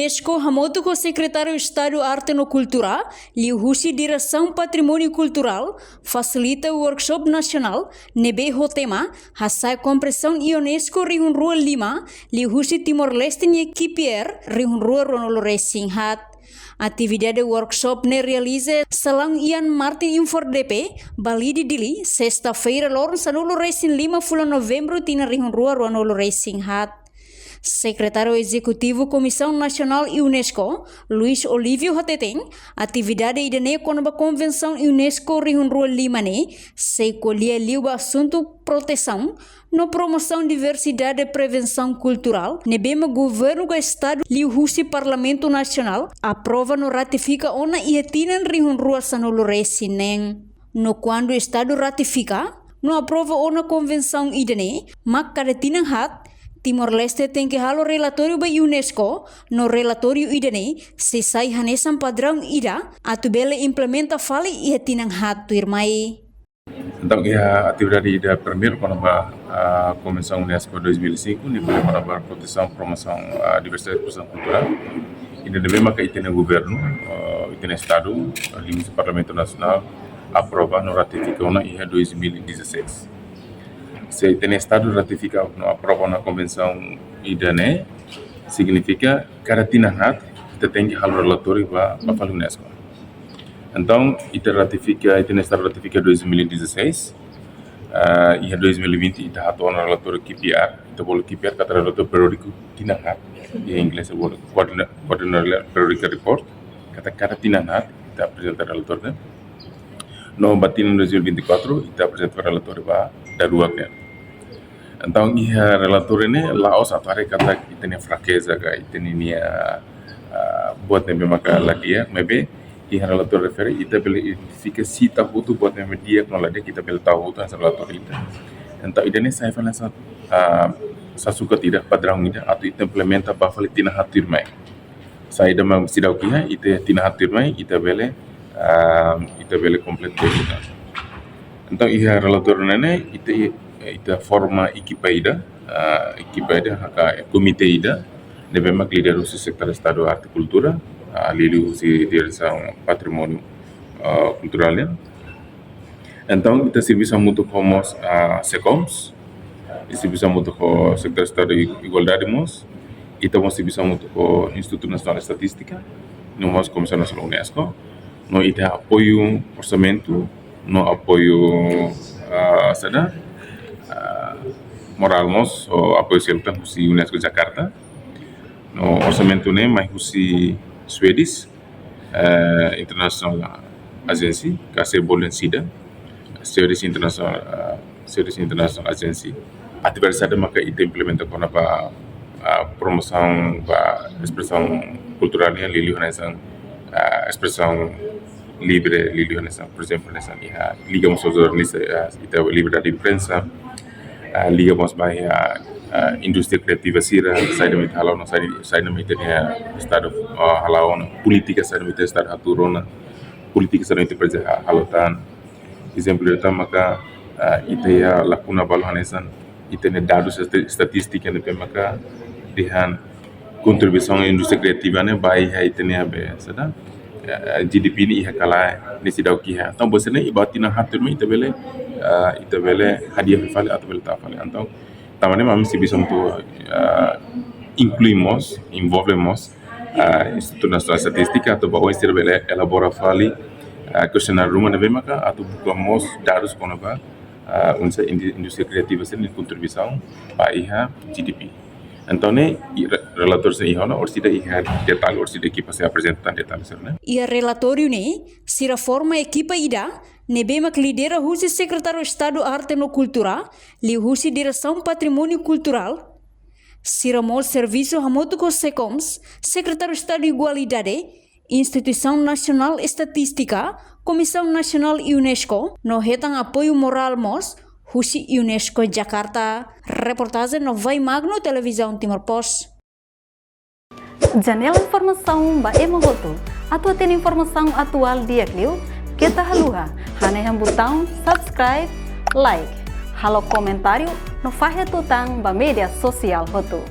Unesco hamoto com o secretário de Estado Arte e Cultura, Liu Husi, direção Patrimônio Cultural, facilita o workshop nacional, nebe o tema, hasai compreensão Unesco Rihun Rua Lima, Liu Husi Timor-Leste e equipier, Rihun Rua Ronolo Singhat. Atividade workshop ne realiza Salang Ian Martin Infordp, Bali de Dili, sexta-feira, Lawrence Sanolo Racing Lima, Fula Novembro, Tina Rihun Rua Ronolo Racing Hat. Secretário Executivo Comissão Nacional Unesco, Luiz Olívio Hateteng, atividade idane com a Convenção Unesco Rihun Rua Lima ne, se colher liu assunto proteção, no promoção diversidade e prevenção cultural, nebema governo do Estado Liu Husi Parlamento Nacional, aprova no ratifica ona e etinan Rihun Rua Sanolo Resineng. No quando o Estado ratifica, no aprova ona Convenção idane, mak kadetinan hat, Timor-Leste tem que halo relatório ba Unesco, no relatório idane, se sai hanesan padrão ida, atubele implementa fali e tinang hatu irmai. Então, a atividade da primeira a Convenção Unesco 2005, nível para proteção e promoção da diversidade e produção cultural, e deve marcar o governo, o Estado, o Parlamento Nacional, aprova no ratificou na IHA 2016. Se o Estado ratifica ou aprova na Convenção IDANE, significa que cada tinanhat tem que halar relatório para a Unesco. Então, o Estado ratifica 2016, e em 2020 está atuando no relatório KPR, então o KPR que é o relatório periódico tinanhat, em inglês é o Quadrennial Periodic Report, que cada tinanhat está apresentando o relatório. No batin 2024 kita apresenta relatório ba darua kan. Então ia relatório ne Laos atare kata itene fraqueza ga itene buat ne maka ladia mebe ia relatório refere ita bele identifica sita hutu buat ne media no ladia kita bele tahu tu relatório ita. Então idane sai fala sa suka tidak padrão ida atau ita implementa ba fali tina hatir mai. Sai da mam sidau kia ita tina hatir mai ita bele completo. Então, ia relator nene ita forma equipa ida haka komite ida deve mak líder do sector Estado Arte e Cultura, lilu si direção Patrimônio Cultural. Então, ita serviço muito como SECOMS, serviço muito com o sector Estado e Igualdade mos, ita mos serviço muito com o Instituto Nacional de Estatística, no mos Comissão Nacional Unesco. No ida apoio orçamento, no apoio moral mos, o apoio selatan husi UNESCO Jakarta, no orçamento ne mais husi Swedish International Agency, kase bolen sida, Swedish International Agency. Atividade sada maka ita implementa com a promoção da expressão cultural yang liliu nessa expressão livre, por exemplo, nessa liga mos jornalista, ita liberdade de imprensa, liga mos indústria criativa sira, sai da halau no sai da estado halau no política sai da estado haturona, política sai da empresa halotan. Exemplo itu maka ita ya lakuna balhanesan, ita ne dados estatística ne maka dihan kontribusi industri kreativa ne baik ita ne abe sada GDP ni ia kalah ni sidau kia. Então você nem ibatina hatur me ita bele hadiah fale atau bele tafale. Então tamane mami si bisa untuk incluímos, envolvemos Instituto Nacional de Estatística atau bawa istilah bele elabora fale questionário rumah nebe maka atau bukamos dados konaba unsa industri kreativa sen contribuição para ia GDP. Então, relator se ihona or sida ihar detalhe or sida equipa se apresentan detalhe serna. Ia relatório ne sira forma equipa ida nebema que lidera Husi Secretário de Estado Arte e Cultura, Liu Husi Direção Patrimônio Cultural, sira mol serviço hamoto com SECOMS, Secretário de Estado de Igualdade, Instituição Nacional Estatística, Comissão Nacional Unesco, no retang apoio moral mos Husi UNESCO Jakarta. Reportagem no Vai Magno Televisão Timor Post. Janela informação ba emogoto. Atua tem informação atual dia kliu. Kita haluha. Hane yang botão subscribe, like. Halo comentário no fahe tutang ba media sosial hotu.